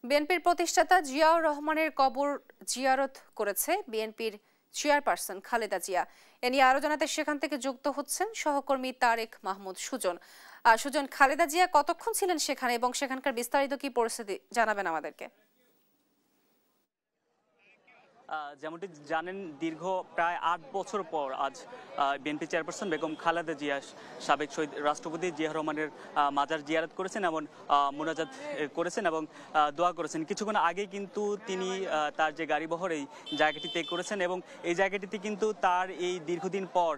বিএনপির প্রতিষ্ঠাতা জিয়াউর রহমানের কবর জিয়ারত করেছে বিএনপির চেয়ারপারসন খালেদা জিয়া। এ নিয়ে আরো জানাতে সেখান থেকে যুক্ত হচ্ছেন সহকর্মী তারেক মাহমুদ সুজন। সুজন, খালেদা জিয়া কতক্ষণ ছিলেন সেখানে এবং সেখানকার বিস্তারিত কি পরিস্থিতি জানাবেন আমাদেরকে? যেমনটি জানেন, দীর্ঘ প্রায় ৮ বছর পর আজ বিএনপি চেয়ারপারসন বেগম খালেদা জিয়া সাবেক শহীদ রাষ্ট্রপতি জিয়াউর রহমানের মাজার জিয়ারত করেছেন এবং মোনাজাত করেছেন এবং দোয়া করেছেন। কিছুক্ষণ আগেই কিন্তু তিনি তার যে গাড়িবহর এই জায়গাটি ত্যাগ করেছেন এবং এই জায়গাটিতে কিন্তু তার এই দীর্ঘদিন পর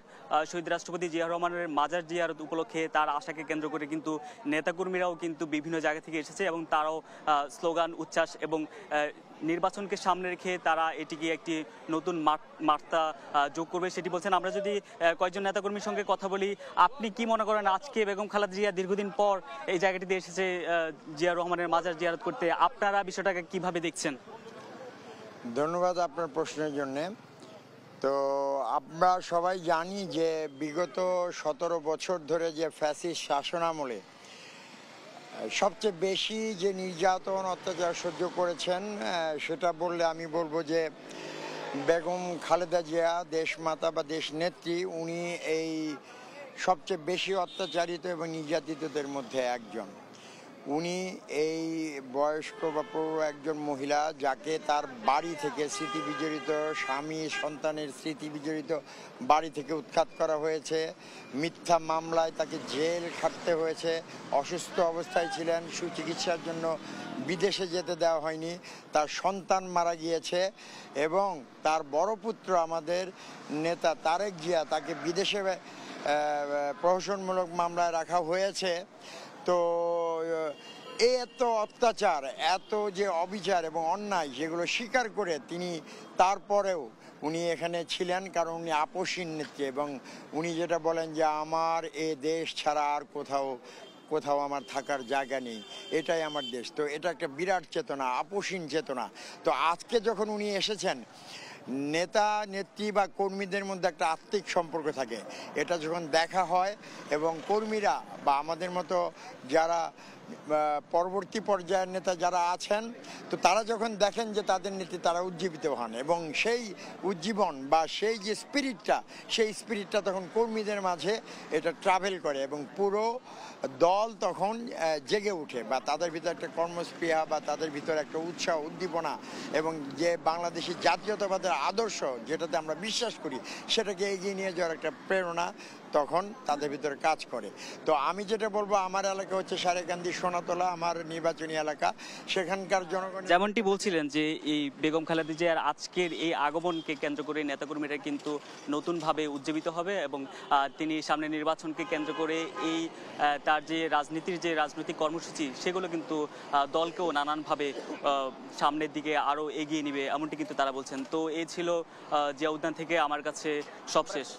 শহীদ রাষ্ট্রপতি জিয়াউর রহমানের মাজার জিয়ারত উপলক্ষে তার আশাকে কেন্দ্র করে কিন্তু নেতাকর্মীরাও কিন্তু বিভিন্ন জায়গা থেকে এসেছে এবং তারাও স্লোগান উচ্ছ্বাস এবং নির্বাচনকে সামনে রেখে তারা এটিকে একটি নতুন মাত্রা যোগ করবে সেটি বলছেন। আমরা যদি কয়েকজন নেতাকর্মীর সঙ্গে কথা বলি, আপনি কি মনে করেন আজকে বেগম খালেদা জিয়া দীর্ঘদিন পর এই জায়গাটিতে এসেছে জিয়াউর রহমানের মাজার জিয়ারত করতে, আপনারা বিষয়টাকে কিভাবে দেখছেন? ধন্যবাদ আপনার প্রশ্নের জন্যে। তো আমরা সবাই জানি যে বিগত 17 বছর ধরে যে ফ্যাসিস্ট শাসনামলে সবচেয়ে বেশি যে নির্যাতন অত্যাচার সহ্য করেছেন সেটা বললে আমি বলবো যে বেগম খালেদা জিয়া দেশমাতা বা দেশ নেত্রী, উনি এই সবচেয়ে বেশি অত্যাচারিত এবং নির্যাতিতদের মধ্যে একজন। উনি এই বয়স্ক বা পৌর একজন মহিলা যাকে তার বাড়ি থেকে স্মৃতি বিজড়িত স্বামী সন্তানের স্মৃতি বিজড়িত বাড়ি থেকে উৎখাত করা হয়েছে, মিথ্যা মামলায় তাকে জেল খাটতে হয়েছে, অসুস্থ অবস্থায় ছিলেন, সুচিকিৎসার জন্য বিদেশে যেতে দেওয়া হয়নি, তার সন্তান মারা গিয়েছে এবং তার বড় পুত্র আমাদের নেতা তারেক জিয়া, তাকে বিদেশে প্রহসনমূলক মামলায় রাখা হয়েছে। তো এত অত্যাচার, এত যে অবিচার এবং অন্যায় সেগুলো স্বীকার করে তিনি তারপরেও উনি এখানে ছিলেন, কারণ উনি আপসীন নেত্রী এবং উনি যেটা বলেন যে আমার এ দেশ ছাড়া আর কোথাও আমার থাকার জায়গা নেই, এটাই আমার দেশ। তো এটা একটা বিরাট চেতনা, আপসীন চেতনা। তো আজকে যখন উনি এসেছেন, নেতা নেত্রী বা কর্মীদের মধ্যে একটা আত্মিক সম্পর্ক থাকে, এটা যখন দেখা হয় এবং কর্মীরা বা আমাদের মতো যারা পরবর্তী পর্যায়ের নেতা যারা আছেন, তো তারা যখন দেখেন যে তাদের নেত্রী তারা উজ্জীবিত হন এবং সেই উজ্জীবন বা সেই যে স্পিরিটটা তখন কর্মীদের মাঝে এটা ট্রাভেল করে এবং পুরো দল তখন জেগে উঠে বা তাদের ভিতরে একটা কর্মস্পৃহা বা তাদের ভিতরে একটা উৎসাহ উদ্দীপনা এবং যে বাংলাদেশি জাতীয়তাবাদের আদর্শ যেটাতে আমরা বিশ্বাস করি সেটাকে এগিয়ে নিয়ে যাওয়ার একটা প্রেরণা তখন তাদের ভিতরে কাজ করে। তো আমি যেটা বলবো, আমার এলাকা হচ্ছে সারেকান্দি সোনাতলা, আমার নির্বাচনী এলাকা। সেখানকার জনগণ যেমনটি বলছিলেন যে এই বেগম খালেদা জিয়ার আজকের এই আগমনকে কেন্দ্র করে নেতাকর্মীরা কিন্তু নতুনভাবে উজ্জীবিত হবে এবং তিনি সামনে নির্বাচনকে কেন্দ্র করে এই তার যে রাজনৈতিক কর্মসূচি সেগুলো কিন্তু দলকেও নানানভাবে সামনের দিকে আরও এগিয়ে নিবে, এমনটি কিন্তু তারা বলছেন। তো এই ছিল জিয়া উদ্যান থেকে আমার কাছে সবশেষ।